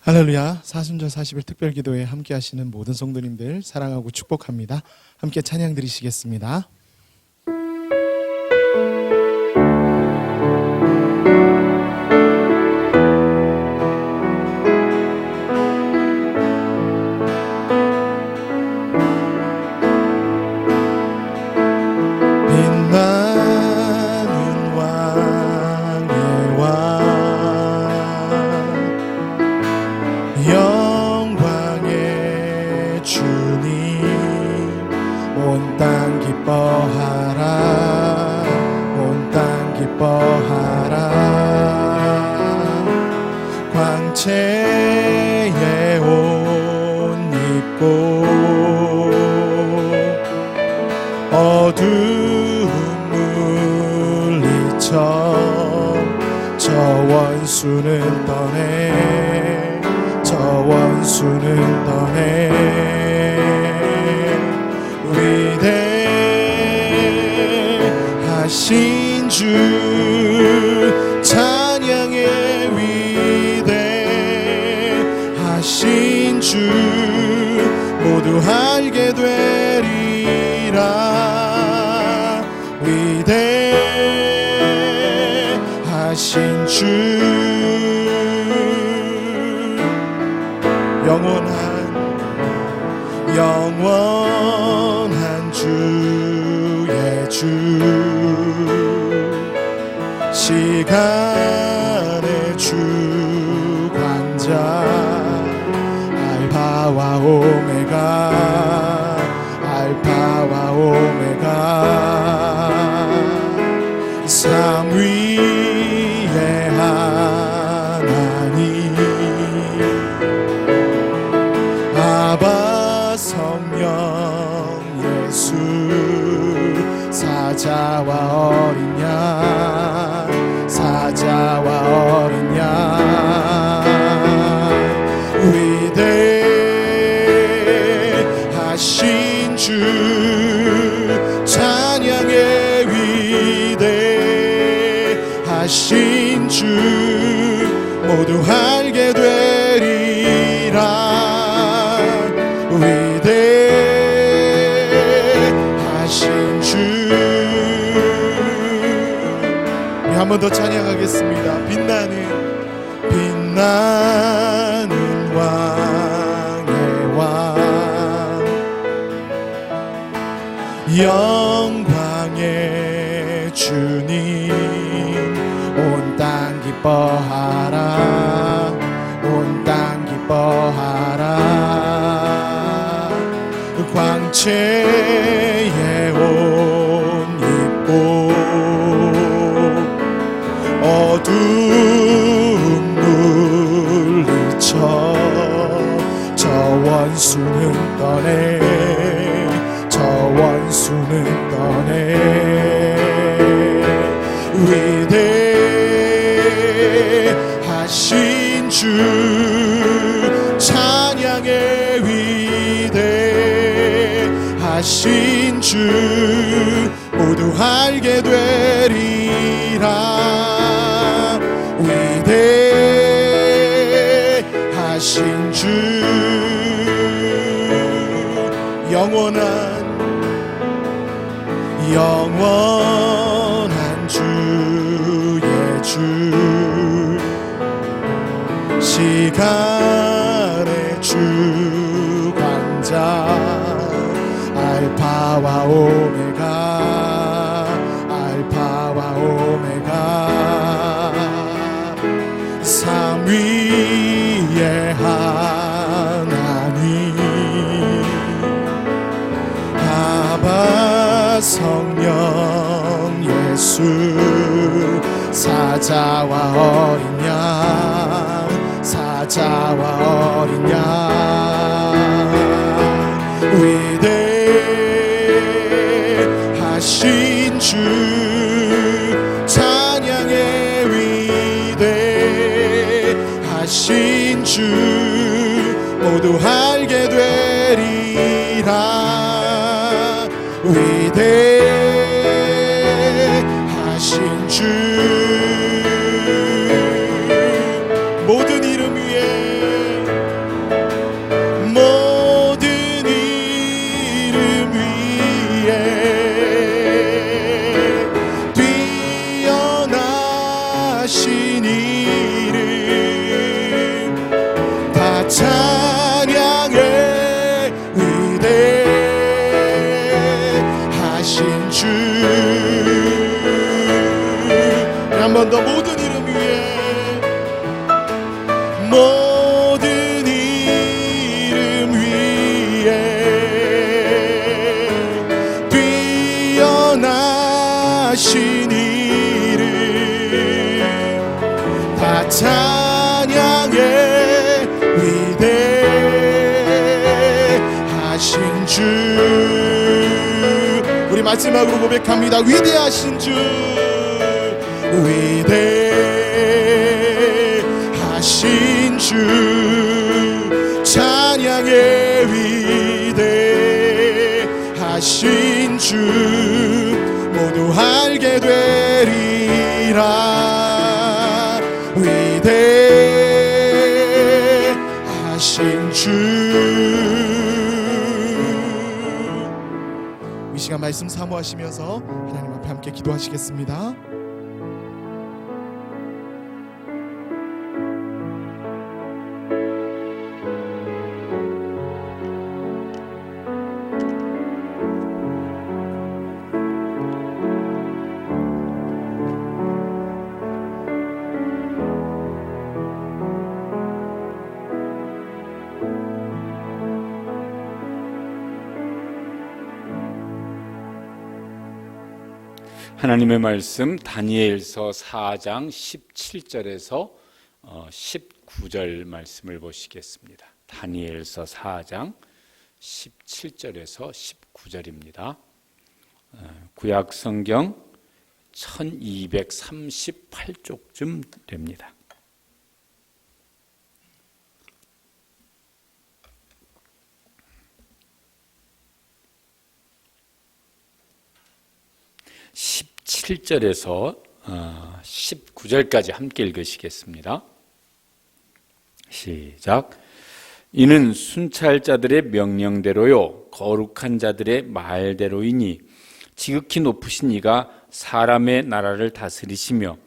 할렐루야. 사순절 40일 특별기도에 함께 하시는 모든 성도님들 사랑하고 축복합니다. 함께 찬양 드리시겠습니다. 영광의 주님 온 땅 기뻐하라 온 땅 기뻐하라 광채의 옷 입고 어두운 물리쳐 저 원수는 떠내 저 원수는 떠내 위대하신 주 찬양의 위대하신 주 모두 알게 되리라 위대하신 주 영원한 주의 주 시간의 주관자 알파와 오메가 알파와 오메가 삼위의 하나님 아바 성령 예수 사자와 어린 양 사자와 어린 양 위대하신 주 찬양의 위대하신 주 모두 알게 되리라 위대하신 주 한 번 더 찬양하겠습니다. 빛나는 왕의 왕 영광의 주님 온 땅 기뻐하라 온 땅 기뻐하라 광채의 옷 입고 어두운 물리쳐 저 원수는 떠내 저 원수는 떠내 위대하신 주 찬양의 위대하신 주 모두 알게 되리라 위대하신 주 영원한 주의 주 시간의 주관자 알파와 오메가 알파와 오메가 삼위의 하나님 아바 성령 예수 사자와 어린 양 사자와 어린 양 위대하신 주 찬양의 위대하신 주 모두 알게 되리라 위대하신 주 모든 이름 위에 모든 이름 위에 뛰어나신 이름 다 찬양해 위대하신 주 한 번 더 모든 이름 위에 모든 이름 위에 뛰어나신 이름 다 찬양해 위대하신 주 우리 마지막으로 고백합니다. 위대하신 주 위대하신 주 찬양의 위대하신 주 모두 알게 되리라 위대하신 주 이 시간 말씀 사모하시면서 하나님 앞에 함께 기도하시겠습니다. 하나님의 말씀 다니엘서 4장 17절에서 19절 말씀을 보시겠습니다. 다니엘서 4장 17절에서 19절입니다. 구약 성경 1238쪽쯤 됩니다. 십 7절에서 19절까지 함께 읽으시겠습니다. 시작. 이는 순찰자들의 명령대로요 거룩한 자들의 말대로이니 지극히 높으신 이가 사람의 나라를 다스리시며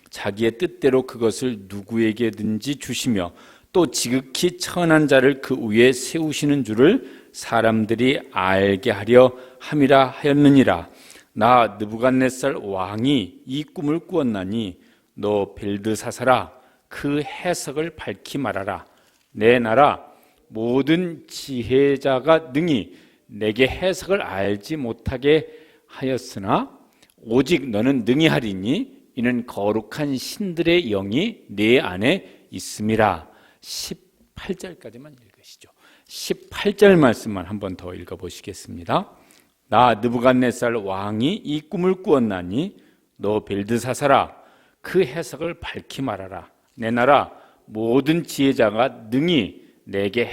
자기의 뜻대로 그것을 누구에게든지 주시며 또 지극히 천한 자를 그 위에 세우시는 줄을 사람들이 알게 하려 함이라 하였느니라. 나 느부갓네살 왕이 이 꿈을 꾸었나니 너 벨드사사라 그 해석을 밝히 말하라. 내 나라 모든 지혜자가 능히 내게 해석을 알지 못하게 하였으나 오직 너는 능히 하리니 이는 거룩한 신들의 영이 내 안에 있음이라. 18절까지만 읽으시죠. 18절 말씀만 한 번 더 읽어보시겠습니다. 나 느부갓네살 왕이 이 꿈을 꾸었나니 너 벨드사사라 그 해석을 밝히 말하라. 내 나라 모든 지혜자가 능히 내게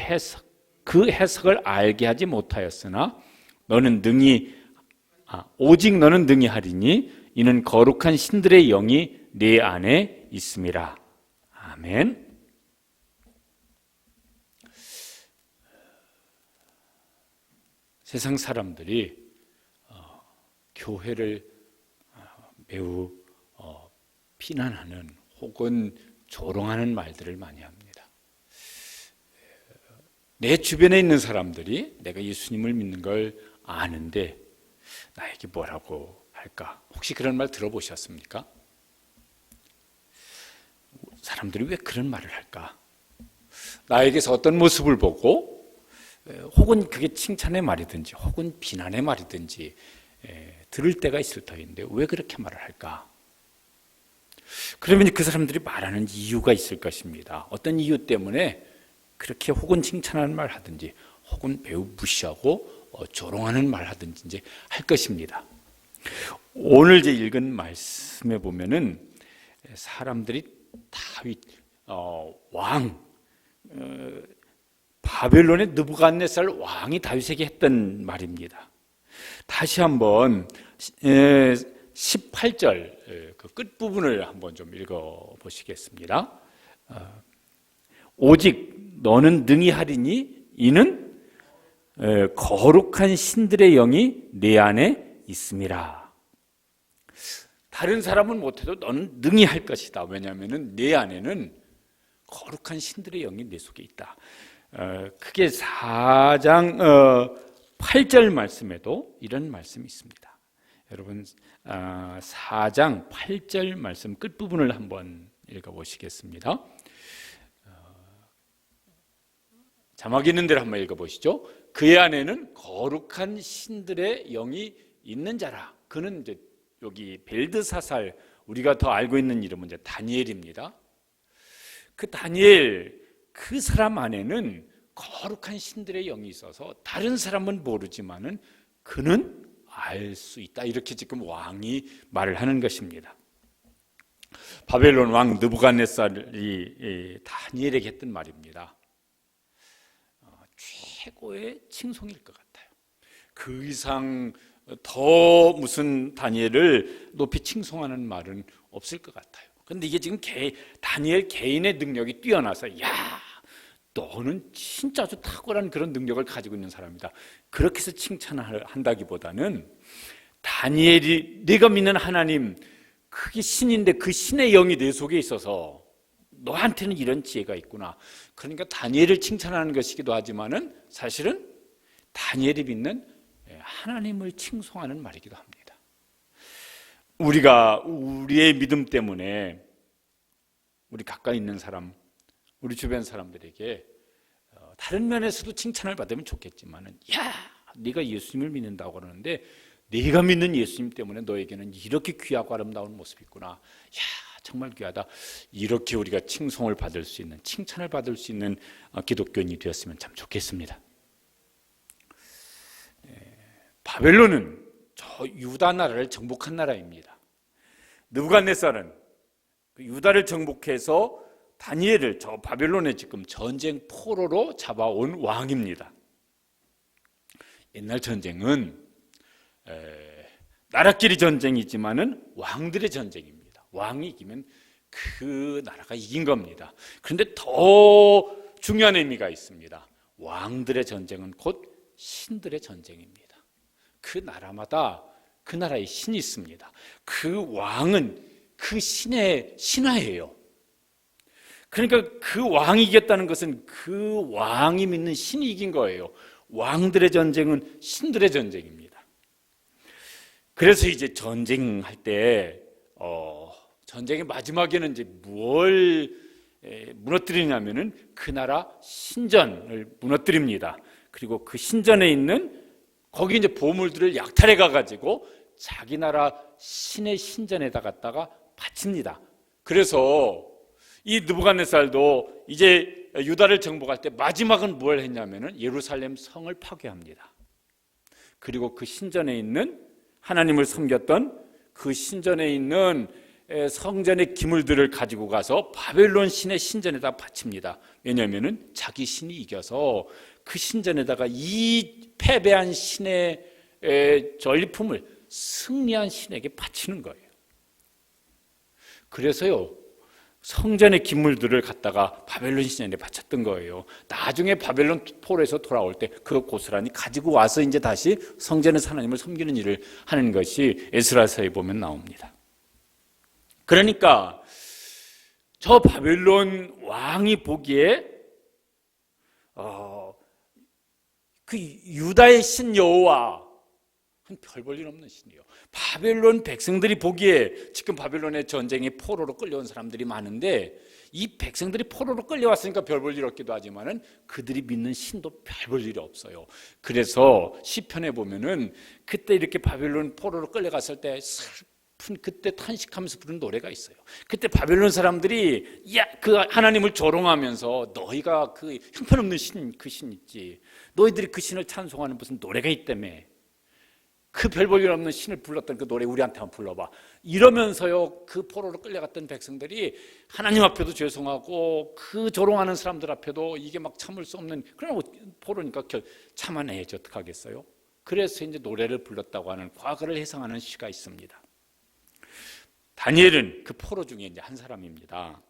그 해석을 알게 하지 못하였으나 너는 오직 너는 능히 하리니 이는 거룩한 신들의 영이 내 안에 있음이라. 아멘. 세상 사람들이 교회를 매우 비난하는 혹은 조롱하는 말들을 많이 합니다. 내 주변에 있는 사람들이 내가 예수님을 믿는 걸 아는데 나에게 뭐라고 할까? 혹시 그런 말 들어보셨습니까? 사람들이 왜 그런 말을 할까? 나에게서 어떤 모습을 보고 혹은 그게 칭찬의 말이든지 혹은 비난의 말이든지 들을 때가 있을 터인데 왜 그렇게 말을 할까? 그러면 그 사람들이 말하는 이유가 있을 것입니다. 어떤 이유 때문에 그렇게 혹은 칭찬하는 말 하든지 혹은 매우 무시하고 조롱하는 말 하든지 이제 할 것입니다. 오늘 제 읽은 말씀에 보면은 사람들이 다윗 왕 바벨론의 느부갓네살 왕이 다윗에게 했던 말입니다. 다시 한번 18절 그 끝부분을 한번 좀 읽어보시겠습니다. 오직 너는 능히 하리니 이는 거룩한 신들의 영이 내 안에 있음이라. 다른 사람은 못해도 너는 능히 할 것이다. 왜냐하면 내 안에는 거룩한 신들의 영이 내 속에 있다. 그게 4장 8절 말씀에도 이런 말씀이 있습니다. 여러분 4장 8절 말씀 끝부분을 한번 읽어보시겠습니다. 자막 있는 대로 한번 읽어보시죠. 그의 안에는 거룩한 신들의 영이 있는 자라. 그는 이제 여기 벨드사살, 우리가 더 알고 있는 이름은 이제 다니엘입니다. 그 다니엘, 그 사람 안에는 거룩한 신들의 영이 있어서 다른 사람은 모르지만은 그는 알 수 있다. 이렇게 지금 왕이 말을 하는 것입니다. 바벨론 왕 느부갓네살이 다니엘에게 했던 말입니다. 최고의 칭송일 것 같아요. 그 이상 더 무슨 다니엘을 높이 칭송하는 말은 없을 것 같아요. 그런데 이게 지금 다니엘 개인의 능력이 뛰어나서 야, 너는 진짜 아주 탁월한 그런 능력을 가지고 있는 사람이다. 그렇게 해서 칭찬을 한다기보다는 다니엘이 네가 믿는 하나님 그게 신인데 그 신의 영이 내 속에 있어서 너한테는 이런 지혜가 있구나. 그러니까 다니엘을 칭찬하는 것이기도 하지만은 사실은 다니엘이 믿는 하나님을 칭송하는 말이기도 합니다. 우리가 우리의 믿음 때문에 우리 가까이 있는 사람, 우리 주변 사람들에게 다른 면에서도 칭찬을 받으면 좋겠지만은 야, 네가 예수님을 믿는다고 그러는데 네가 믿는 예수님 때문에 너에게는 이렇게 귀하고 아름다운 모습이 있구나. 야, 정말 귀하다. 이렇게 우리가 칭송을 받을 수 있는, 칭찬을 받을 수 있는 기독교인이 되었으면 참 좋겠습니다. 바벨론은 저 유다 나라를 정복한 나라입니다. 느부갓네살은 그 유다를 정복해서 다니엘을 저 바벨론에 지금 전쟁 포로로 잡아온 왕입니다. 옛날 전쟁은 나라끼리 전쟁이지만은 왕들의 전쟁입니다. 왕이 이기면 그 나라가 이긴 겁니다. 그런데 더 중요한 의미가 있습니다. 왕들의 전쟁은 곧 신들의 전쟁입니다. 그 나라마다 그 나라의 신이 있습니다. 그 왕은 그 신의 신하예요. 그러니까 그 왕이 이겼다는 것은 그 왕이 믿는 신이 이긴 거예요. 왕들의 전쟁은 신들의 전쟁입니다. 그래서 이제 전쟁할 때 전쟁의 마지막에는 이제 뭘 무너뜨리냐면은 그 나라 신전을 무너뜨립니다. 그리고 그 신전에 있는 거기 이제 보물들을 약탈해 가가지고 자기 나라 신의 신전에다 갖다가 바칩니다. 그래서 이 느부갓네살도 이제 유다를 정복할 때 마지막은 뭘 했냐면은 예루살렘 성을 파괴합니다. 그리고 그 신전에 있는 하나님을 섬겼던 그 신전에 있는 성전의 기물들을 가지고 가서 바벨론 신의 신전에다 바칩니다. 왜냐하면은 자기 신이 이겨서 그 신전에다가 이 패배한 신의 전리품을 승리한 신에게 바치는 거예요. 그래서요, 성전의 기물들을 갖다가 바벨론 신전에 바쳤던 거예요. 나중에 바벨론 포로에서 돌아올 때 그 고스란히 가지고 와서 이제 다시 성전에서 하나님을 섬기는 일을 하는 것이 에스라서에 보면 나옵니다. 그러니까 저 바벨론 왕이 보기에 그 유다의 신 여호와 별 볼 일 없는 신이에요. 바벨론 백성들이 보기에 지금 바벨론의 전쟁에 포로로 끌려온 사람들이 많은데 이 백성들이 포로로 끌려왔으니까 별 볼 일 없기도 하지만은 그들이 믿는 신도 별 볼 일이 없어요. 그래서 시편에 보면은 그때 이렇게 바벨론 포로로 끌려갔을 때 슬픈 그때 탄식하면서 부른 노래가 있어요. 그때 바벨론 사람들이 그 하나님을 조롱하면서 너희가 그 형편없는 신, 그 신 있지, 너희들이 그 신을 찬송하는 무슨 노래가 있다며, 그 별 볼 일 없는 신을 불렀던 그 노래 우리한테 한번 불러봐. 이러면서요, 그 포로로 끌려갔던 백성들이 하나님 앞에도 죄송하고 그 조롱하는 사람들 앞에도 이게 막 참을 수 없는, 그러나 포로니까 참아내야지 어떡하겠어요. 그래서 이제 노래를 불렀다고 하는 과거를 해석하는 시가 있습니다. 다니엘은 그 포로 중에 이제 한 사람입니다.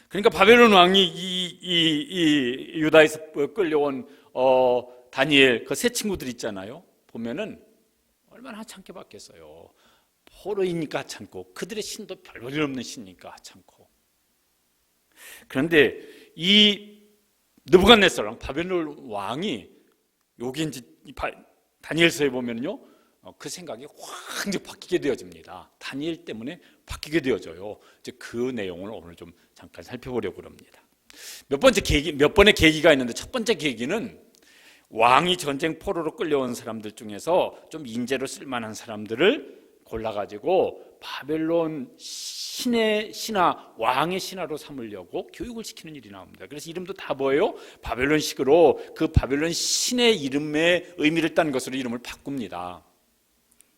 그러니까 바벨론 왕이 이 유다에서 끌려온 다니엘 그 세 친구들 있잖아요. 보면은 얼마나 하찮게 받겠어요. 포로이니까 하찮고 그들의 신도 별 볼 일 없는 신이니까 하찮고. 그런데 이 느부갓네살 왕 바벨론 왕이 여기 이제 다니엘서에 보면요, 그 생각이 확 이제 바뀌게 되어집니다. 다니엘 때문에 바뀌게 되어져요. 이제 그 내용을 오늘 좀 잠깐 살펴보려고 합니다. 몇 번의 계기가 있는데 첫 번째 계기는 왕이 전쟁 포로로 끌려온 사람들 중에서 좀 인재로 쓸만한 사람들을 골라가지고 바벨론 신의 신하, 왕의 신하로 삼으려고 교육을 시키는 일이 나옵니다. 그래서 이름도 다 뭐예요? 바벨론식으로 그 바벨론 신의 이름의 의미를 딴 것으로 이름을 바꿉니다.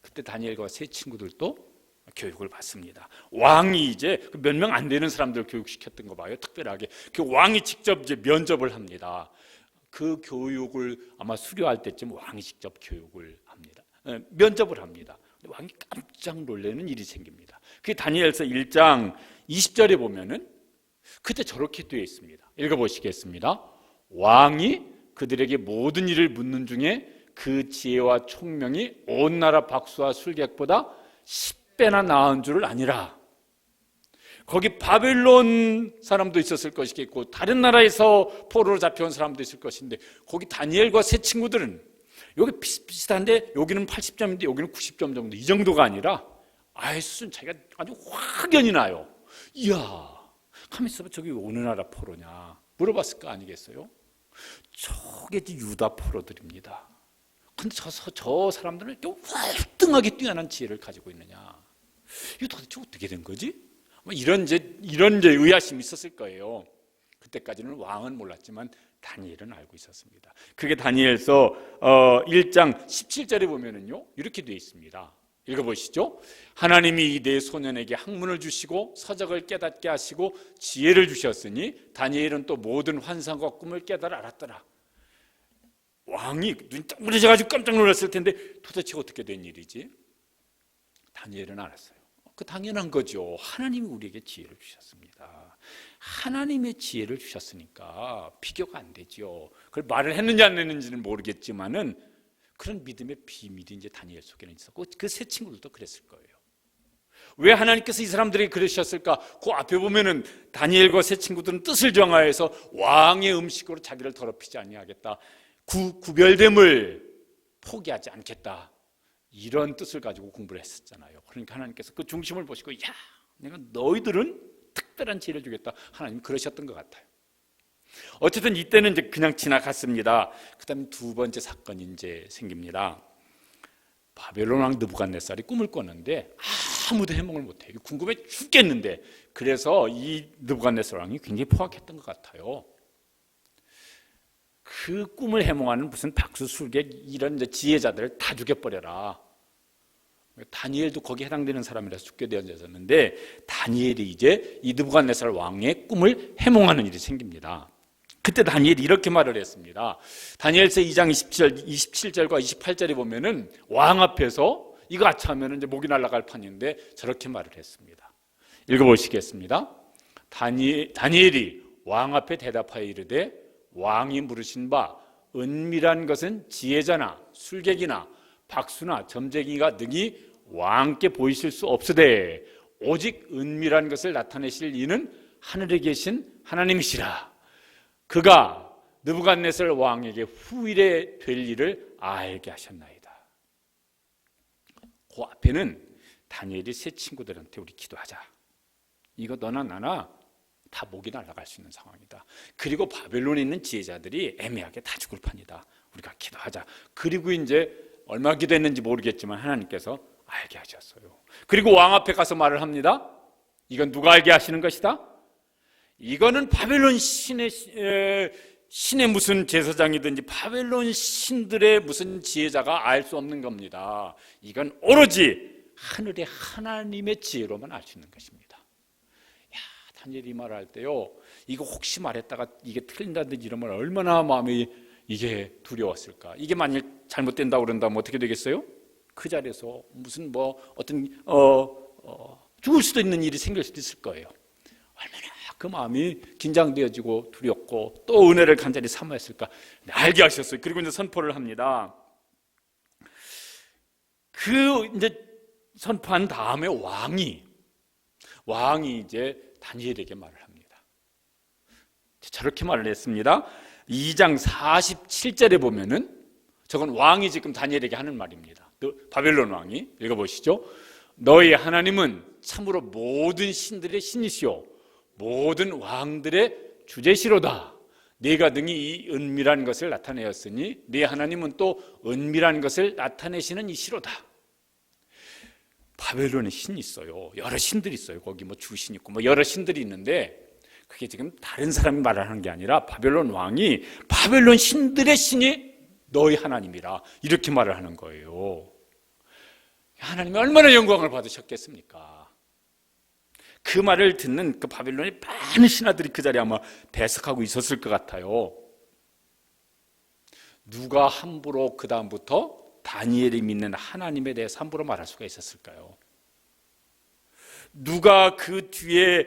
그때 다니엘과 세 친구들도 교육을 받습니다. 왕이 이제 몇 명 안 되는 사람들을 교육시켰던 거 봐요. 특별하게 그 왕이 직접 이제 면접을 합니다. 그 교육을 아마 수료할 때쯤 왕이 직접 교육을 합니다. 면접을 합니다. 왕이 깜짝 놀라는 일이 생깁니다. 그게 다니엘서 1장 20절에 보면은 그때 저렇게 되어 있습니다. 읽어보시겠습니다. 왕이 그들에게 모든 일을 묻는 중에 그 지혜와 총명이 온 나라 박수와 술객보다 10배나 나은 줄을 아니라. 거기 바벨론 사람도 있었을 것이겠고 다른 나라에서 포로로 잡혀온 사람도 있을 것인데 거기 다니엘과 세 친구들은 여기 비슷한데 여기는 80점인데 여기는 90점 정도, 이 정도가 아니라 아예 수준 차이가 아주 확연히 나요. 이야, 가만히 있어봐, 저기 어느 나라 포로냐 물어봤을 거 아니겠어요? 저게 유다 포로들입니다. 근데 저 사람들은 월등하게 뛰어난 지혜를 가지고 있느냐, 이거 도대체 어떻게 된 거지? 이런 의아심이 있었을 거예요. 그때까지는 왕은 몰랐지만 다니엘은 알고 있었습니다. 그게 다니엘서 1장 17절에 보면은요, 이렇게 되어 있습니다. 읽어보시죠. 하나님이 이 네 소년에게 학문을 주시고 서적을 깨닫게 하시고 지혜를 주셨으니 다니엘은 또 모든 환상과 꿈을 깨달아 알았더라. 왕이 눈이 동그래져가지고 깜짝 놀랐을 텐데 도대체 어떻게 된 일이지? 다니엘은 알았어요. 그 당연한 거죠. 하나님이 우리에게 지혜를 주셨습니다. 하나님의 지혜를 주셨으니까 비교가 안 되죠. 그걸 말을 했는지 안 했는지는 모르겠지만은 그런 믿음의 비밀이 이제 다니엘 속에는 있었고 그 세 친구들도 그랬을 거예요. 왜 하나님께서 이 사람들에게 그러셨을까? 그 앞에 보면은 다니엘과 세 친구들은 뜻을 정하여서 왕의 음식으로 자기를 더럽히지 아니하겠다. 구별됨을 포기하지 않겠다. 이런 뜻을 가지고 공부를 했었잖아요. 그러니까 하나님께서 그 중심을 보시고, 야, 내가 너희들은 특별한 지혜를 주겠다. 하나님 그러셨던 것 같아요. 어쨌든 이때는 이제 그냥 지나갔습니다. 그다음에 두 번째 사건이 이제 생깁니다. 바벨론 왕 느부갓네살이 꿈을 꿨는데 아무도 해몽을 못해요. 궁금해 죽겠는데, 그래서 이 느부갓네살 왕이 굉장히 포악했던 것 같아요. 그 꿈을 해몽하는 무슨 박수술객 이런 이제 지혜자들을 다 죽여버려라. 다니엘도 거기에 해당되는 사람이라서 죽게 되어졌는데 다니엘이 이제 이 느부갓네살 왕의 꿈을 해몽하는 일이 생깁니다. 그때 다니엘이 이렇게 말을 했습니다. 다니엘서 2장 27절과 28절에 보면은 왕 앞에서 이거 아차하면 이제 목이 날아갈 판인데 저렇게 말을 했습니다. 읽어보시겠습니다. 다니엘이 왕 앞에 대답하여 이르되 왕이 물으신 바 은밀한 것은 지혜자나 술객이나 박수나 점쟁이가 능히 왕께 보이실 수 없으되 오직 은밀한 것을 나타내실 이는 하늘에 계신 하나님이시라. 그가 느부갓네살 왕에게 후일에 될 일을 알게 하셨나이다. 그 앞에는 다니엘이 세 친구들한테 우리 기도하자. 이거 너나 나나 다 목이 날아갈 수 있는 상황이다. 그리고 바벨론에 있는 지혜자들이 애매하게 다 죽을 판이다. 우리가 기도하자. 그리고 이제 얼마 기도했는지 모르겠지만 하나님께서 알게 하셨어요. 그리고 왕 앞에 가서 말을 합니다. 이건 누가 알게 하시는 것이다? 이거는 바벨론 신의 무슨 제사장이든지 바벨론 신들의 무슨 지혜자가 알 수 없는 겁니다. 이건 오로지 하늘의 하나님의 지혜로만 알 수 있는 것입니다. 야, 다니엘이 말할 때요, 이거 혹시 말했다가 이게 틀린다든지 이러면 얼마나 마음이 이게 두려웠을까? 이게 만약 잘못된다고 그런다면 어떻게 되겠어요? 그 자리에서 무슨 어떤 죽을 수도 있는 일이 생길 수도 있을 거예요. 얼마나 그 마음이 긴장되어지고 두렵고 또 은혜를 간절히 사모했을까? 알게 하셨어요. 그리고 이제 선포를 합니다. 그 이제 선포한 다음에 왕이 이제 다니엘에게 말을 합니다. 저렇게 말을 했습니다. 2장 47절에 보면은 저건 왕이 지금 다니엘에게 하는 말입니다. 바벨론 왕이 읽어보시죠. 너희 하나님은 참으로 모든 신들의 신이시오 모든 왕들의 주제시로다. 네가 능히 이 은밀한 것을 나타내었으니 네 하나님은 또 은밀한 것을 나타내시는 이시로다. 바벨론에 신이 있어요. 여러 신들이 있어요. 거기 주신 있고 여러 신들이 있는데 그게 지금 다른 사람이 말하는 게 아니라 바벨론 왕이 바벨론 신들의 신이 너희 하나님이라 이렇게 말을 하는 거예요. 하나님이 얼마나 영광을 받으셨겠습니까? 그 말을 듣는 그 바벨론의 많은 신하들이 그 자리에 아마 배석하고 있었을 것 같아요. 누가 함부로 그 다음부터 다니엘이 믿는 하나님에 대해서 함부로 말할 수가 있었을까요? 누가 그 뒤에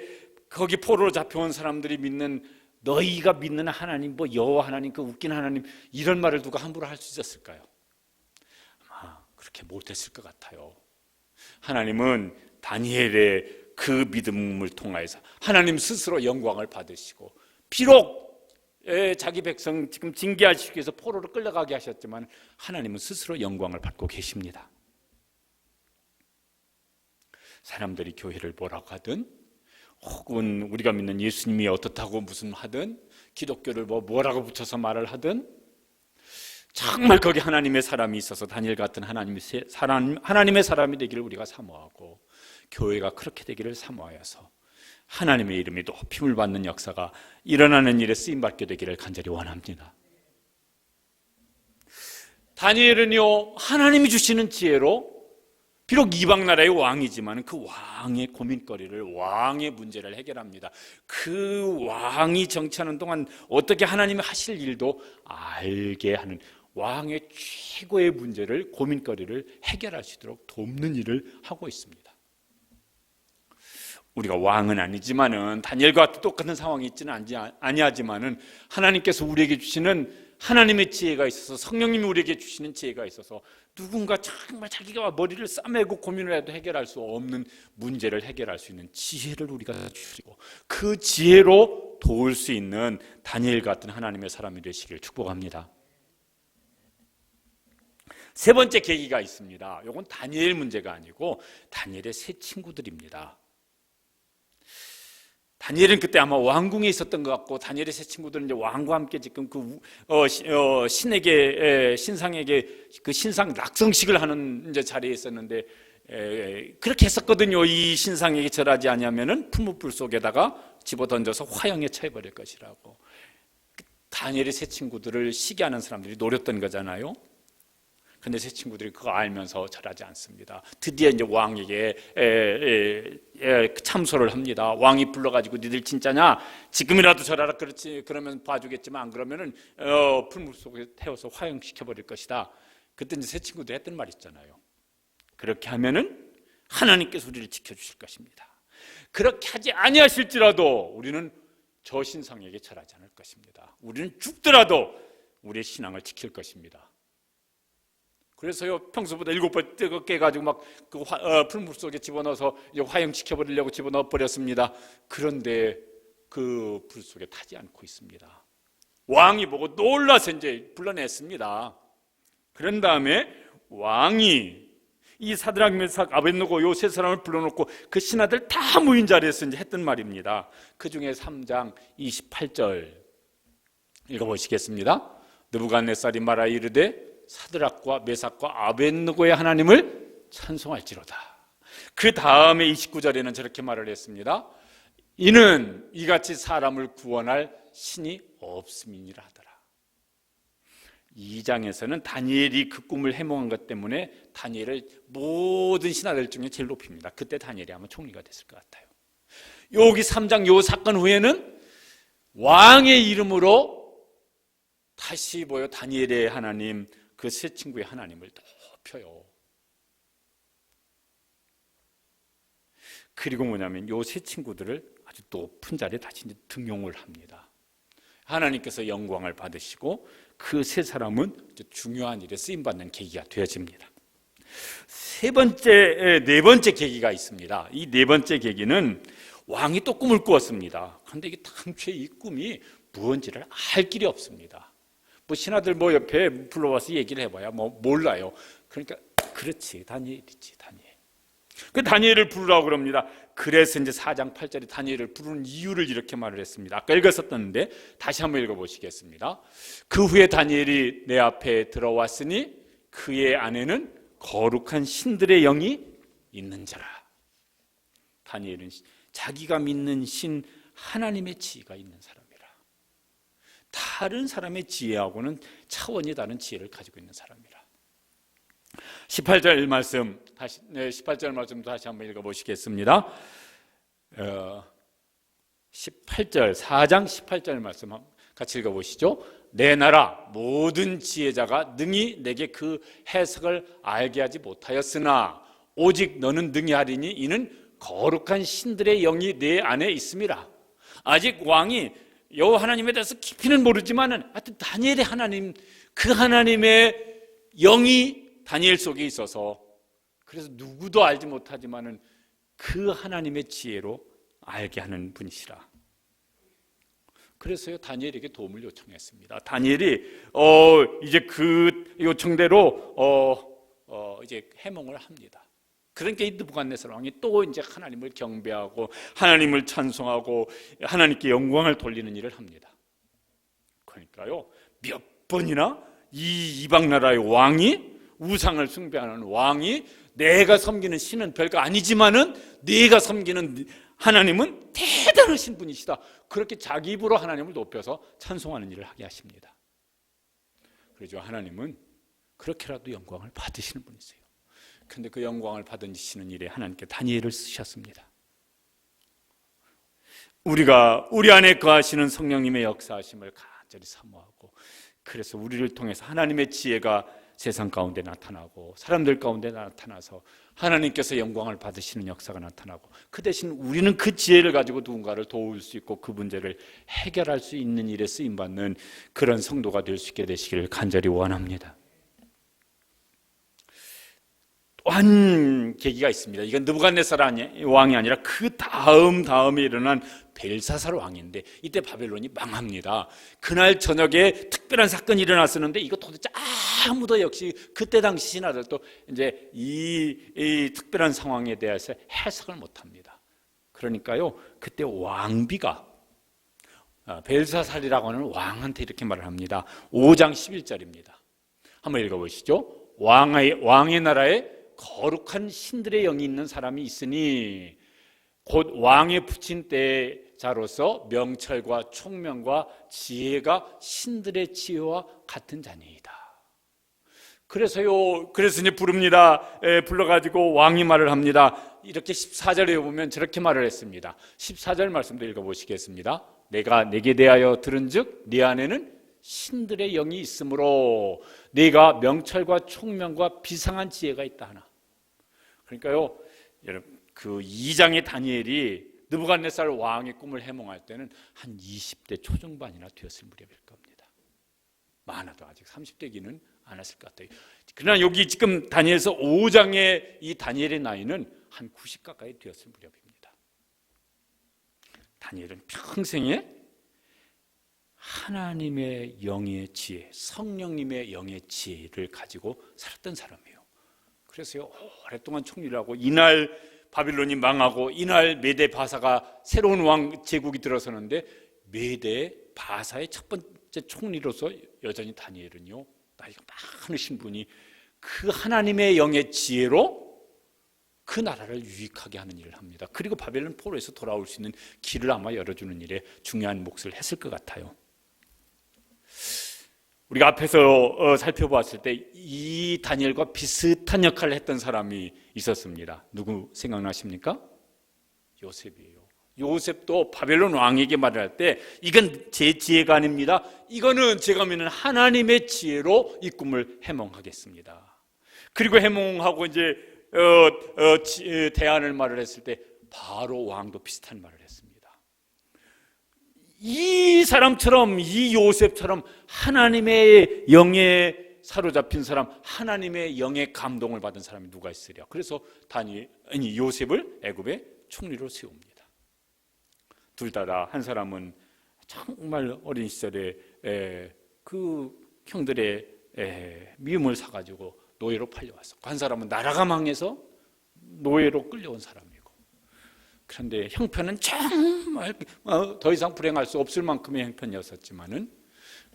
거기 포로로 잡혀온 사람들이 믿는 너희가 믿는 하나님, 여호와 하나님, 그 웃긴 하나님 이런 말을 누가 함부로 할 수 있었을까요? 아마 그렇게 못했을 것 같아요. 하나님은 다니엘의 그 믿음을 통하여서 하나님 스스로 영광을 받으시고 비록 자기 백성 지금 징계하시기 위해서 포로로 끌려가게 하셨지만 하나님은 스스로 영광을 받고 계십니다. 사람들이 교회를 뭐라고 하든 혹은 우리가 믿는 예수님이 어떻다고 무슨 하든 기독교를 뭐라고 붙여서 말을 하든 정말 거기 하나님의 사람이 있어서 다니엘 같은 하나님의 사람이 되기를 우리가 사모하고 교회가 그렇게 되기를 사모하여서 하나님의 이름이 높임을 받는 역사가 일어나는 일에 쓰임받게 되기를 간절히 원합니다. 다니엘은요 하나님이 주시는 지혜로 비록 이방 나라의 왕이지만 그 왕의 고민거리를 왕의 문제를 해결합니다. 그 왕이 정치하는 동안 어떻게 하나님이 하실 일도 알게 하는 왕의 최고의 문제를 고민거리를 해결할 수 있도록 돕는 일을 하고 있습니다. 우리가 왕은 아니지만은 다니엘과 똑같은 상황이 있지는 아니하지만은 하나님께서 우리에게 주시는 하나님의 지혜가 있어서 성령님이 우리에게 주시는 지혜가 있어서 누군가 정말 자기가 머리를 싸매고 고민을 해도 해결할 수 없는 문제를 해결할 수 있는 지혜를 우리가 주시고 그 지혜로 도울 수 있는 다니엘 같은 하나님의 사람이 되시길 축복합니다. 세 번째 계기가 있습니다. 이건 다니엘 문제가 아니고 다니엘의 세 친구들입니다. 다니엘은 그때 아마 왕궁에 있었던 것 같고 다니엘의 세 친구들은 이제 왕과 함께 지금 신상에게 그 신상 낙성식을 하는 이제 자리에 있었는데 그렇게 했었거든요. 이 신상에게 절하지 아니하면은 풀무불 속에다가 집어 던져서 화형에 처해버릴 것이라고. 다니엘의 세 친구들을 시기하는 사람들이 노렸던 거잖아요. 근데 세 친구들이 그거 알면서 절하지 않습니다. 드디어 이제 왕에게 참소를 합니다. 왕이 불러가지고 니들 진짜냐? 지금이라도 절하라. 그렇지. 그러면 봐주겠지만 안 그러면은 풀물 속에 태워서 화형시켜버릴 것이다. 그때 이제 세 친구들이 했던 말 있잖아요. 그렇게 하면은 하나님께서 우리를 지켜주실 것입니다. 그렇게 하지 아니하실지라도 우리는 저 신상에게 절하지 않을 것입니다. 우리는 죽더라도 우리의 신앙을 지킬 것입니다. 그래서요 평소보다 7배 뜨겁게 해가지고 막 그 풀물 속에 집어넣어서 이제 화형시켜버리려고 집어넣어 버렸습니다. 그런데 그 불 속에 타지 않고 있습니다. 왕이 보고 놀라서 이제 불러냈습니다. 그런 다음에 왕이 이 사드락 메삭 아벳느고 요 세 사람을 불러놓고 그 신하들 다 모인 자리에서 이제 했던 말입니다. 그 중에 3장 28절 읽어보시겠습니다. 느부갓네살이 말하 이르되 사드락과 메삭과 아벳느고의 하나님을 찬송할지로다. 그 다음에 29절에는 저렇게 말을 했습니다. 이는 이같이 사람을 구원할 신이 없음이니라 하더라. 2장에서는 다니엘이 그 꿈을 해몽한 것 때문에 다니엘을 모든 신하들 중에 제일 높입니다. 그때 다니엘이 아마 총리가 됐을 것 같아요. 여기 3장 요 사건 후에는 왕의 이름으로 다시 다니엘의 하나님, 그 세 친구의 하나님을 높여요. 그리고 요 세 친구들을 아주 높은 자리에 다시 등용을 합니다. 하나님께서 영광을 받으시고 그 세 사람은 중요한 일에 쓰임받는 계기가 되어집니다. 네 번째 계기가 있습니다. 이 네 번째 계기는 왕이 또 꿈을 꾸었습니다. 그런데 이게 당초에 이 꿈이 무언지를 알 길이 없습니다. 신하들 옆에 불러와서 얘기를 해봐야 몰라요. 그러니까 그렇지, 다니엘이지, 다니엘. 그 다니엘을 부르라고 그럽니다. 그래서 이제 4장 8절에 다니엘을 부르는 이유를 이렇게 말을 했습니다. 아까 읽었었는데 다시 한번 읽어보시겠습니다. 그 후에 다니엘이 내 앞에 들어왔으니 그의 안에는 거룩한 신들의 영이 있는 자라. 다니엘은 자기가 믿는 신 하나님의 지혜가 있는 사람이라. 다른 사람의 지혜하고는 차원이 다른 지혜를 가지고 있는 사람이라. 18절 말씀 18절 말씀도 다시 한번 읽어보시겠습니다. 4장 18절 말씀 같이 읽어보시죠. 내 나라 모든 지혜자가 능히 내게 그 해석을 알게 하지 못하였으나 오직 너는 능히 하리니 이는 거룩한 신들의 영이 내 안에 있음이라. 아직 왕이 여호와 하나님에 대해서 깊이는 모르지만은 하여튼 다니엘의 하나님, 그 하나님의 영이 다니엘 속에 있어서, 그래서 누구도 알지 못하지만은 그 하나님의 지혜로 알게 하는 분이시라. 그래서요 다니엘에게 도움을 요청했습니다. 다니엘이 이제 그 요청대로 이제 해몽을 합니다. 그러니까 이 느부갓네살 왕이 또 이제 하나님을 경배하고 하나님을 찬송하고 하나님께 영광을 돌리는 일을 합니다. 그러니까요 몇 번이나 이 이방 나라의 왕이, 우상을 숭배하는 왕이, 내가 섬기는 신은 별거 아니지만은 내가 섬기는 하나님은 대단하신 분이시다, 그렇게 자기 입으로 하나님을 높여서 찬송하는 일을 하게 하십니다. 그래서 하나님은 그렇게라도 영광을 받으시는 분이세요. 그런데 그 영광을 받으시는 일에 하나님께 다니엘을 쓰셨습니다. 우리가 우리 안에 거하시는 성령님의 역사하심을 간절히 사모하고, 그래서 우리를 통해서 하나님의 지혜가 세상 가운데 나타나고 사람들 가운데 나타나서 하나님께서 영광을 받으시는 역사가 나타나고, 그 대신 우리는 그 지혜를 가지고 누군가를 도울 수 있고 그 문제를 해결할 수 있는 일에 쓰임받는 그런 성도가 될 수 있게 되시기를 간절히 원합니다. 또 한 계기가 있습니다. 이건 느부갓네살 왕이 아니라 그 다음에 일어난 벨사살 왕인데, 이때 바벨론이 망합니다. 그날 저녁에 특별한 사건이 일어났었는데 이거 도대체 아무도 역시 그때 당시 신하들도 이제 이 특별한 상황에 대해서 해석을 못합니다. 그러니까요 그때 왕비가 벨사살이라고 하는 왕한테 이렇게 말을 합니다. 5장 11절입니다. 한번 읽어보시죠. 왕의 나라에 거룩한 신들의 영이 있는 사람이 있으니 곧 왕의 붙인 때자로서 명철과 총명과 지혜가 신들의 지혜와 같은 자니이다. 그래서 이제 부릅니다. 불러가지고 왕이 말을 합니다. 이렇게 14절에 보면 저렇게 말을 했습니다. 14절 말씀도 읽어보시겠습니다. 내가 내게 대하여 들은즉 네 안에는 신들의 영이 있으므로 네가 명철과 총명과 비상한 지혜가 있다 하나. 그러니까요 여러분, 그 2장의 다니엘이 느부갓네살 왕의 꿈을 해몽할 때는 한 20대 초중반이나 되었을 무렵일 겁니다. 많아도 아직 30대기는 않았을 것 같아요. 그러나 여기 지금 다니엘서 5장의 이 다니엘의 나이는 한 90 가까이 되었을 무렵입니다. 다니엘은 평생에 하나님의 영의 지혜, 성령님의 영의 지혜를 가지고 살았던 사람이에요. 그래서요 오랫동안 총리를 하고, 이날 바빌론이 망하고 이날 메대 바사가 새로운 왕 제국이 들어서는데 메대 바사의 첫 번째 총리로서 여전히 다니엘은요 나이가 많으신 분이 그 하나님의 영의 지혜로 그 나라를 유익하게 하는 일을 합니다. 그리고 바벨론 포로에서 돌아올 수 있는 길을 아마 열어주는 일에 중요한 몫을 했을 것 같아요. 우리가 앞에서 살펴보았을 때 이 다니엘과 비슷한 역할을 했던 사람이 있었습니다. 누구 생각나십니까? 요셉이에요. 요셉도 바벨론 왕에게 말을 할 때 이건 제 지혜가 아닙니다. 이거는 제가 믿는 하나님의 지혜로 이 꿈을 해몽하겠습니다. 그리고 해몽하고 이제 대안을 말을 했을 때 바로 왕도 비슷한 말을 했습니다. 이 사람처럼, 이 요셉처럼 하나님의 영에 사로잡힌 사람, 하나님의 영의 감동을 받은 사람이 누가 있으랴. 그래서 요셉을 애굽의 총리로 세웁니다. 둘 다 한 사람은 정말 어린 시절에 그 형들의 미움을 사가지고 노예로 팔려왔었고, 한 사람은 나라가 망해서 노예로 끌려온 사람이고, 그런데 형편은 정말 더 이상 불행할 수 없을 만큼의 형편이었었지만은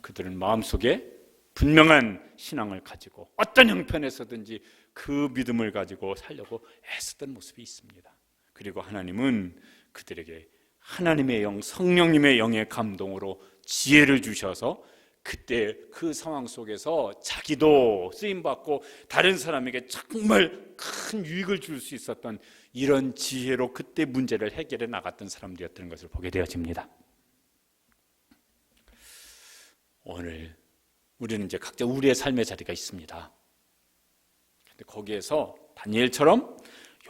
그들은 마음속에 분명한 신앙을 가지고 어떤 형편에서든지 그 믿음을 가지고 살려고 애쓰던 모습이 있습니다. 그리고 하나님은 그들에게 하나님의 영, 성령님의 영의 감동으로 지혜를 주셔서 그때 그 상황 속에서 자기도 쓰임받고 다른 사람에게 정말 큰 유익을 줄 수 있었던 이런 지혜로 그때 문제를 해결해 나갔던 사람들이었던 것을 보게 되어집니다. 오늘 우리는 이제 각자 우리의 삶의 자리가 있습니다. 근데 거기에서 다니엘처럼,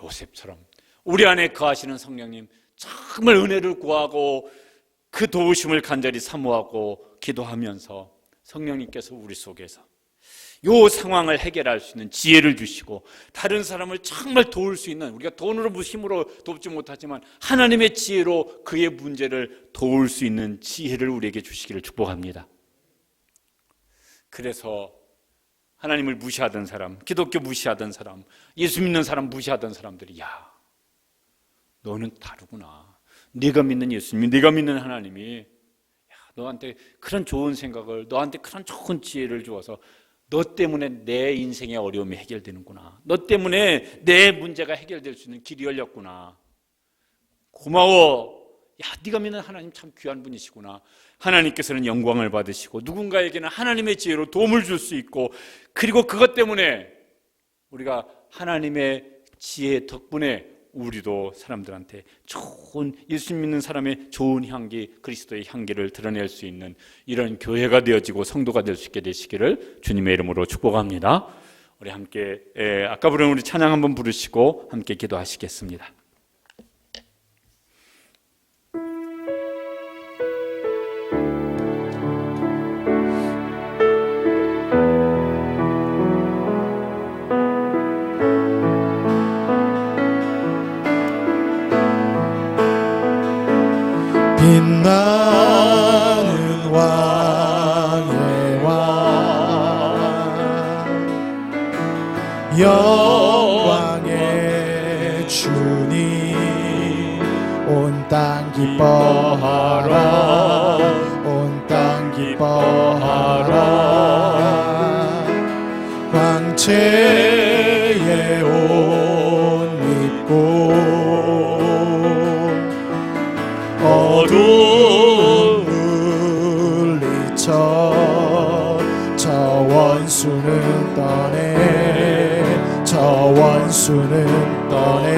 요셉처럼 우리 안에 거하시는 성령님 정말 은혜를 구하고 그 도우심을 간절히 사모하고 기도하면서 성령님께서 우리 속에서 이 상황을 해결할 수 있는 지혜를 주시고 다른 사람을 정말 도울 수 있는, 우리가 돈으로 힘으로 돕지 못하지만 하나님의 지혜로 그의 문제를 도울 수 있는 지혜를 우리에게 주시기를 축복합니다. 그래서 하나님을 무시하던 사람, 기독교 무시하던 사람, 예수 믿는 사람 무시하던 사람들이 야, 너는 다르구나. 네가 믿는 예수님이, 네가 믿는 하나님이 너한테 그런 좋은 생각을, 너한테 그런 좋은 지혜를 주어서 너 때문에 내 인생의 어려움이 해결되는구나. 너 때문에 내 문제가 해결될 수 있는 길이 열렸구나. 고마워. 야, 네가 믿는 하나님 참 귀한 분이시구나. 하나님께서는 영광을 받으시고 누군가에게는 하나님의 지혜로 도움을 줄 수 있고, 그리고 그것 때문에 우리가 하나님의 지혜 덕분에 우리도 사람들한테 좋은, 예수 믿는 사람의 좋은 향기, 그리스도의 향기를 드러낼 수 있는 이런 교회가 되어지고 성도가 될 수 있게 되시기를 주님의 이름으로 축복합니다. 우리 함께 아까 부른 우리 찬양 한번 부르시고 함께 기도하시겠습니다. 빛나는 왕의 왕, 영광의 주님, 온 땅 기뻐하라, 온 땅 기뻐하라. 광채의 옷 입고 어두운 물리쳐 저 원수는 떠내, 저 원수는 떠내.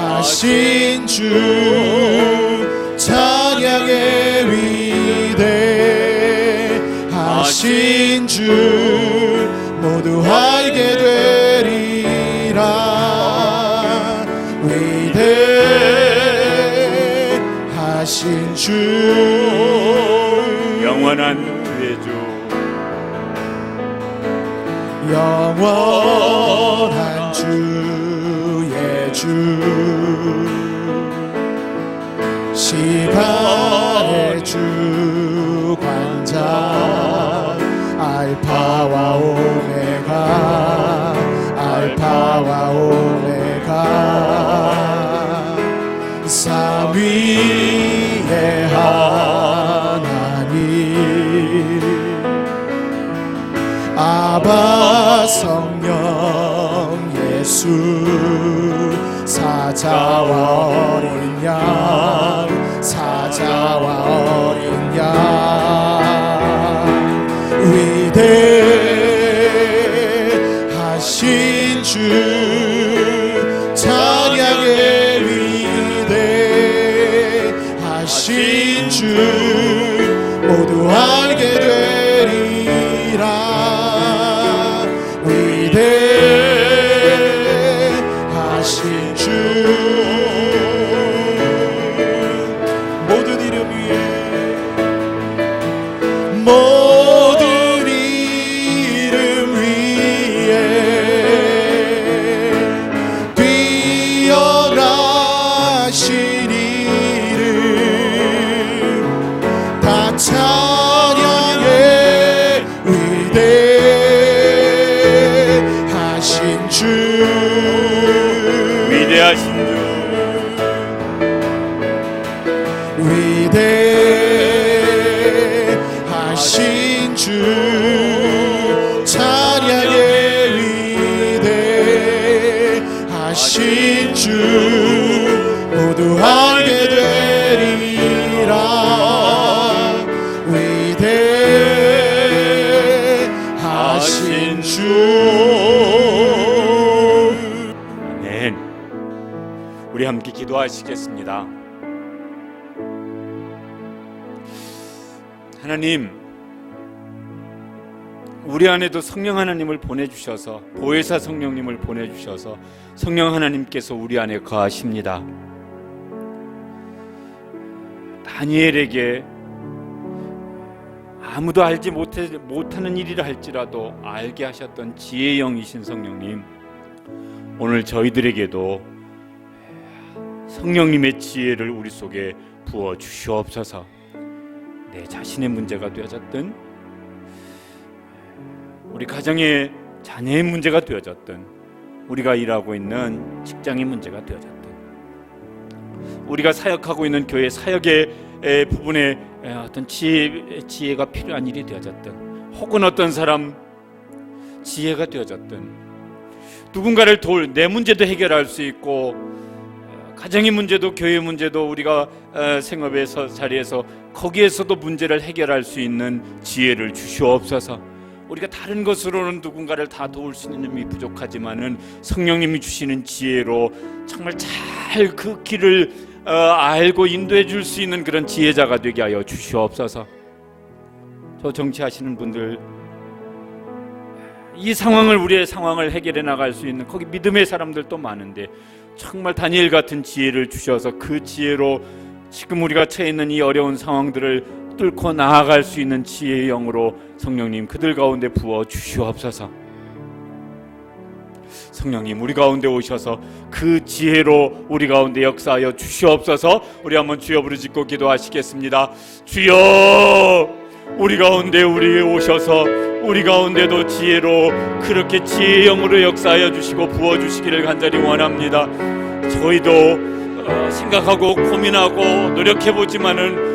위대하신 주 찬양의 위대하신 주 모두 알게 되리라. 위대하신 주 영원한 주의 주, 영원한 주의 주, 시간의 주관자, 알파와 오메가, 알파와 오메가. 삼위의 하나님, 아바 성령 예수, 사자와 어린 양, 사자와 어린 양. 위대하신 주 모든 이름 위에 뛰어나신 이름 다 찬양해 위대하신 주 위대하신 주 위대하신 주 찬양의 위대하신 주 모두 알게 되리라 위대하신 주 아멘. 우리 함께 기도하시겠습니다. 하나님, 우리 안에도 성령 하나님을 보내주셔서 보혜사 성령님을 보내주셔서 성령 하나님께서 우리 안에 거하십니다. 다니엘에게 아무도 알지 못하는 일이라 할지라도 알게 하셨던 지혜의 영이신 성령님, 오늘 저희들에게도 성령님의 지혜를 우리 속에 부어 주시옵소서. 내 자신의 문제가 되어졌든 우리 가정의 자녀의 문제가 되어졌든 우리가 일하고 있는 직장의 문제가 되어졌든 우리가 사역하고 있는 교회 사역의 부분에 어떤 지혜가 필요한 일이 되어졌든 혹은 어떤 사람 지혜가 되어졌든 누군가를 도울 내 문제도 해결할 수 있고 가정의 문제도 교회 문제도 우리가 생업의 자리에서 거기에서도 문제를 해결할 수 있는 지혜를 주시옵소서. 우리가 다른 것으로는 누군가를 다 도울 수 있는 힘이 부족하지만은 성령님이 주시는 지혜로 정말 잘 그 길을 알고 인도해 줄 수 있는 그런 지혜자가 되게 하여 주시옵소서. 저 정치하시는 분들 이 상황을 우리의 상황을 해결해 나갈 수 있는 거기 믿음의 사람들도 많은데 정말 다니엘 같은 지혜를 주셔서 그 지혜로 지금 우리가 처해 있는 이 어려운 상황들을 뚫고 나아갈 수 있는 지혜의 영으로 성령님 그들 가운데 부어 주시옵소서. 성령님 우리 가운데 오셔서 그 지혜로 우리 가운데 역사하여 주시옵소서. 우리 한번 주여 부르짖고 기도하시겠습니다. 주여, 우리 가운데 우리 오셔서 우리 가운데도 지혜로 그렇게 지혜의 영으로 역사하여 주시고 부어주시기를 간절히 원합니다. 저희도 생각하고 고민하고 노력해보지만은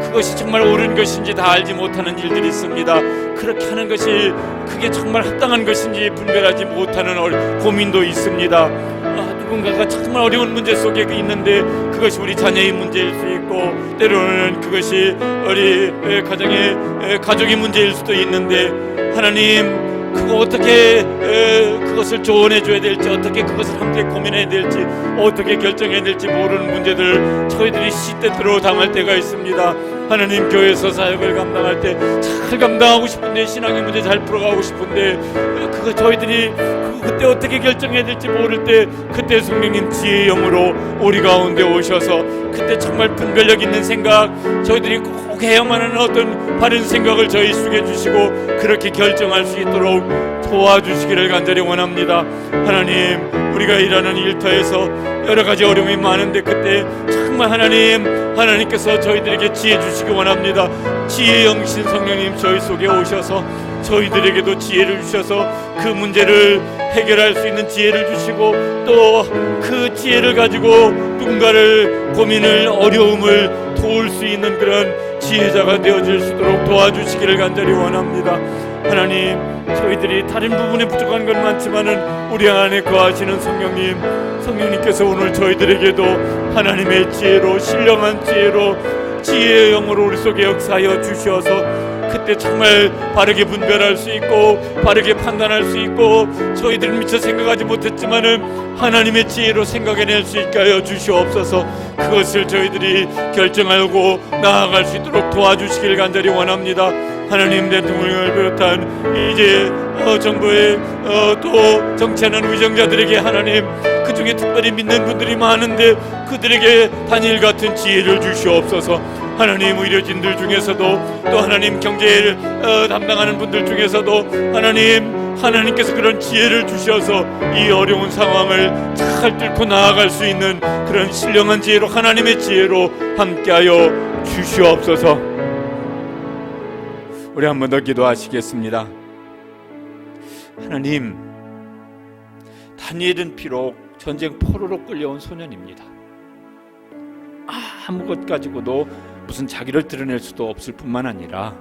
그것이 정말 옳은 것인지 다 알지 못하는 일들이 있습니다. 그렇게 하는 것이 그게 정말 합당한 것인지 분별하지 못하는 고민도 있습니다. 누군가가 정말 어려운 문제 속에 있는데 그것이 우리 자녀의 문제일 수 있고 때로는 그것이 우리 가족의 문제일 수도 있는데 하나님 그거 어떻게 그것을 조언해 줘야 될지 어떻게 그것을 함께 고민해야 될지 어떻게 결정해야 될지 모르는 문제들 저희들이 시때때로 당할 때가 있습니다. 하나님 교회에서 사역을 감당할 때 잘 감당하고 싶은데 신앙의 문제 잘 풀어가고 싶은데 그거 저희들이 그때 어떻게 결정해야 될지 모를 때 그때 성령님 지혜의 영으로 우리 가운데 오셔서 그때 정말 분별력 있는 생각 저희들이 꼭 해야만 하는 어떤 바른 생각을 저희 속에 주시고 그렇게 결정할 수 있도록 도와주시기를 간절히 원합니다. 하나님 우리가 일하는 일터에서 여러 가지 어려움이 많은데 그때 정말 하나님께서 저희들에게 지혜 주시기 원합니다. 지혜의 영이신 성령님 저희 속에 오셔서 저희들에게도 지혜를 주셔서 그 문제를 해결할 수 있는 지혜를 주시고 또 그 지혜를 가지고 누군가를 고민을 어려움을 도울 수 있는 그런 지혜자가 되어질 수 있도록 도와주시기를 간절히 원합니다. 하나님 저희들이 다른 부분에 부족한 건 많지만은 우리 안에 거하시는 성령님께서 오늘 저희들에게도 하나님의 지혜로 신령한 지혜로 지혜의 영으로 우리 속에 역사하여 주셔서 그때 정말 바르게 분별할 수 있고 바르게 판단할 수 있고 저희들은 미처 생각하지 못했지만은 하나님의 지혜로 생각해낼 수 있게 하여 주시옵소서. 그것을 저희들이 결정하고 나아갈 수 있도록 도와주시길 간절히 원합니다. 하나님 대통령을 비롯한 이제 정부의 또 정치하는 위정자들에게 하나님 그중에 특별히 믿는 분들이 많은데 그들에게 다니엘 같은 지혜를 주시옵소서. 하나님 의료진들 중에서도 또 하나님 경제를 담당하는 분들 중에서도 하나님께서 그런 지혜를 주셔서 이 어려운 상황을 잘 뚫고 나아갈 수 있는 그런 신령한 지혜로 하나님의 지혜로 함께하여 주시옵소서. 우리 한 번 더 기도하시겠습니다. 하나님, 다니엘은 비록 전쟁 포로로 끌려온 소년입니다. 아무것 가지고도 무슨 자기를 드러낼 수도 없을 뿐만 아니라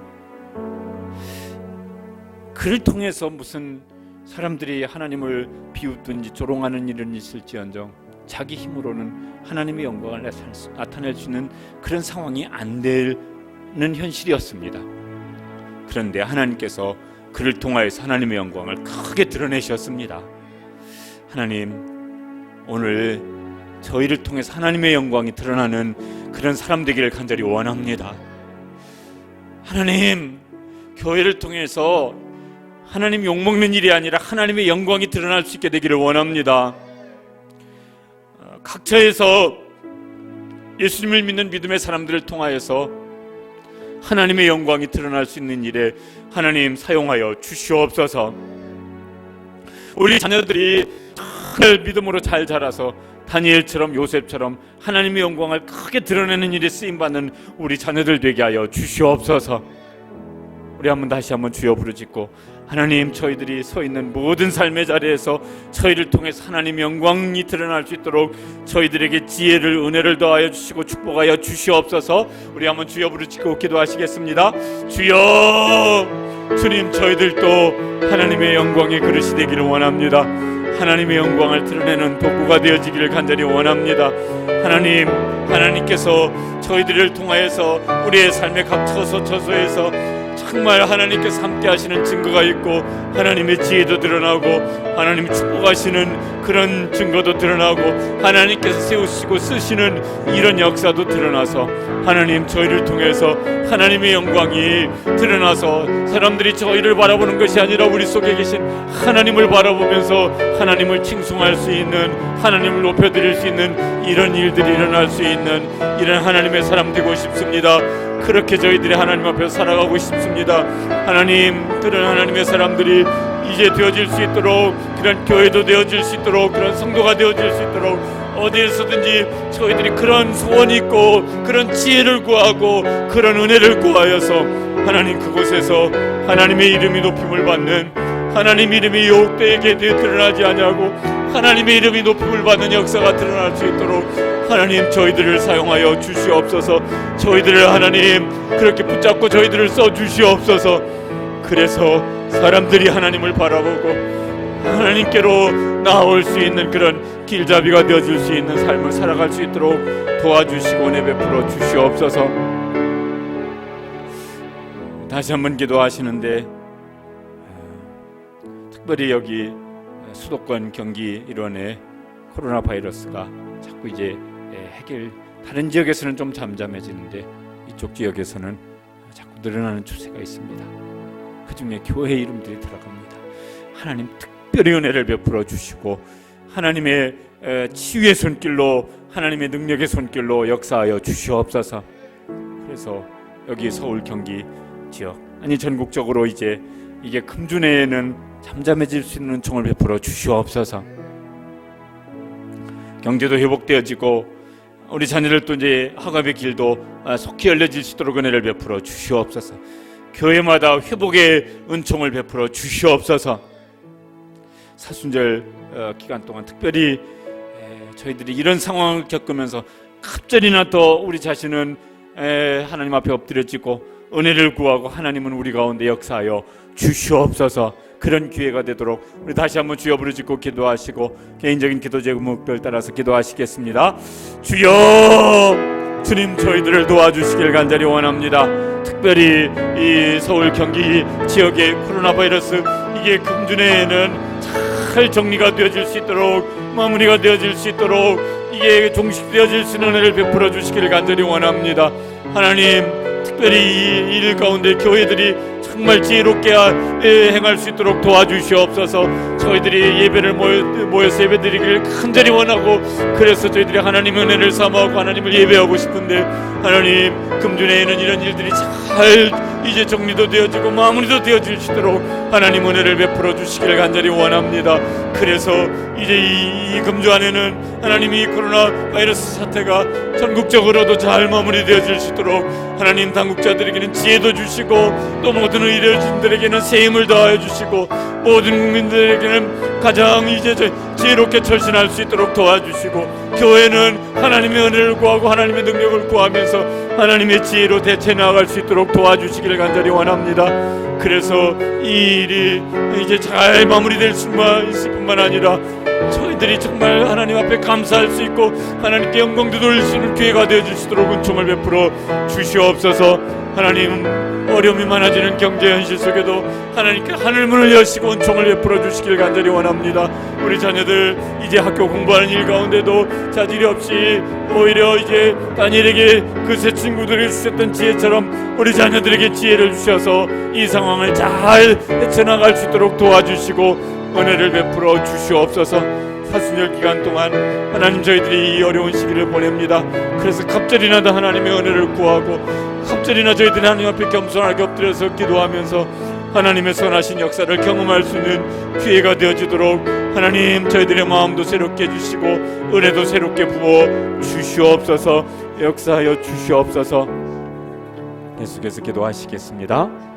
그를 통해서 무슨 사람들이 하나님을 비웃든지 조롱하는 일은 있을지언정 자기 힘으로는 하나님의 영광을 나타낼 수 있는 그런 상황이 안 되는 현실이었습니다. 그런데 하나님께서 그를 통하여서 하나님의 영광을 크게 드러내셨습니다. 하나님, 오늘 저희를 통해서 하나님의 영광이 드러나는 그런 사람 되기를 간절히 원합니다. 하나님, 교회를 통해서 하나님 욕먹는 일이 아니라 하나님의 영광이 드러날 수 있게 되기를 원합니다. 각처에서 예수님을 믿는 믿음의 사람들을 통하여서 하나님의 영광이 드러날 수 있는 일에 하나님 사용하여 주시옵소서. 우리 자녀들이 늘 믿음으로 잘 자라서 다니엘처럼 요셉처럼 하나님의 영광을 크게 드러내는 일에 쓰임받는 우리 자녀들 되게 하여 주시옵소서. 우리 다시 한번 주여 부르짖고, 하나님, 저희들이 서 있는 모든 삶의 자리에서 저희를 통해서 하나님의 영광이 드러날 수 있도록 저희들에게 지혜를, 은혜를 더하여 주시고 축복하여 주시옵소서. 우리 한번 주여 부르짖고 기도하시겠습니다. 주여, 주님, 저희들도 하나님의 영광의 그릇이 되기를 원합니다. 하나님의 영광을 드러내는 도구가 되어지기를 간절히 원합니다. 하나님께서 저희들을 통하여서 우리의 삶의 각 처소에서 정말 하나님께서 함께 하시는 증거가 있고 하나님의 지혜도 드러나고 하나님 축복하시는 그런 증거도 드러나고 하나님께서 세우시고 쓰시는 이런 역사도 드러나서 하나님, 저희를 통해서 하나님의 영광이 드러나서 사람들이 저희를 바라보는 것이 아니라 우리 속에 계신 하나님을 바라보면서 하나님을 칭송할 수 있는, 하나님을 높여드릴 수 있는 이런 일들이 일어날 수 있는 이런 하나님의 사람 되고 싶습니다. 그렇게 저희들이 하나님 앞에서 살아가고 싶습니다. 하나님, 그런 하나님의 사람들이 이제 되어질 수 있도록, 그런 교회도 되어질 수 있도록, 그런 성도가 되어질 수 있도록 어디에서든지 저희들이 그런 소원이 있고 그런 지혜를 구하고 그런 은혜를 구하여서 하나님, 그곳에서 하나님의 이름이 높임을 받는, 하나님 이름이 욕되게 드러나지 아니하고 하나님의 이름이 높임을 받는 역사가 드러날 수 있도록 하나님, 저희들을 사용하여 주시옵소서. 저희들을 하나님 그렇게 붙잡고 저희들을 써 주시옵소서. 그래서 사람들이 하나님을 바라보고 하나님께로 나올 수 있는 그런 길잡이가 되어줄 수 있는 삶을 살아갈 수 있도록 도와주시고 은혜 베풀어 주시옵소서. 다시 한번 기도하시는데, 특별히 여기 수도권 경기 일원의 코로나 바이러스가 자꾸 이제 다른 지역에서는 좀 잠잠해지는데 이쪽 지역에서는 자꾸 늘어나는 추세가 있습니다. 그 중에 교회 이름들이 들어갑니다. 하나님, 특별히 은혜를 베풀어 주시고 하나님의 치유의 손길로, 하나님의 능력의 손길로 역사하여 주시옵소서. 그래서 여기 서울 경기 지역, 아니 전국적으로 이제 이게 금주내에는 잠잠해질 수 있는 은총을 베풀어 주시옵소서. 경제도 회복되어지고 우리 자녀들 또 이제 학업의 길도 속히 열려질 수 있도록 은혜를 베풀어 주시옵소서. 교회마다 회복의 은총을 베풀어 주시옵소서. 사순절 기간 동안 특별히 저희들이 이런 상황을 겪으면서 갑자기나 더 우리 자신은 하나님 앞에 엎드려지고 은혜를 구하고 하나님은 우리 가운데 역사하여 주시옵소서. 그런 기회가 되도록 우리 다시 한번 주여 부르짖고 기도하시고 개인적인 기도 제목별 따라서 기도하시겠습니다. 주여, 주님, 저희들을 도와주시길 간절히 원합니다. 특별히 이 서울 경기 지역의 코로나 바이러스, 이게 금주내에는 잘 정리가 되어질 수 있도록, 마무리가 되어질 수 있도록, 이게 종식되어질 수 있는 은혜를 베풀어 주시기를 간절히 원합니다. 하나님, 특별히 이 일 가운데 교회들이 정말 지혜롭게 행할 수 있도록 도와주시옵소서. 저희들이 예배를 모여서 예배드리기를 간절히 원하고, 그래서 저희들이 하나님 은혜를 사모하고 하나님을 예배하고 싶은데, 하나님 금주내에는 이런 일들이 잘 이제 정리도 되어지고 마무리도 되어질 수 있도록 하나님 은혜를 베풀어 주시기를 간절히 원합니다. 그래서 이제 이 금주 안에는 하나님이 코로나 바이러스 사태가 전국적으로도 잘 마무리되어질 수 있도록 하나님 당국자들에게는 지혜도 주시고, 또 모든 의료진들에게는 새 힘을 더하여 주시고, 모든 국민들에게는 가장 이제 지혜롭게 철신할 수 있도록 도와주시고, 교회는 하나님의 은혜를 구하고 하나님의 능력을 구하면서 하나님의 지혜로 대처해 나갈 수 있도록 도와주시기를 간절히 원합니다. 그래서 이 일이 이제 잘 마무리될 수만 있을 뿐만 아니라 저희들이 정말 하나님 앞에 감사할 수 있고 하나님께 영광도 돌릴 수 있는 기회가 되어질 수 있도록 은총을 베풀어 주시옵소서. 하나님, 어려움이 많아지는 경제 현실 속에도 하나님께 하늘문을 여시고 은총을 베풀어 주시길 간절히 원합니다. 우리 자녀들 이제 학교 공부하는 일 가운데도 자질이 없이 오히려 이제 다니엘에게 그 새 친구들이 주셨던 지혜처럼 우리 자녀들에게 지혜를 주셔서 이 상황을 잘 헤쳐나갈 수 있도록 도와주시고 은혜를 베풀어 주시옵소서. 사순절 기간 동안 하나님, 저희들이 이 어려운 시기를 보냅니다. 그래서 갑절이나다 하나님의 은혜를 구하고, 갑절이나 저희들이 하나님 앞에 겸손하게 엎드려서 기도하면서 하나님의 선하신 역사를 경험할 수 있는 기회가 되어지도록 하나님, 저희들의 마음도 새롭게 해주시고 은혜도 새롭게 부어 주시옵소서. 역사하여 주시옵소서. 계속해서 기도하시겠습니다.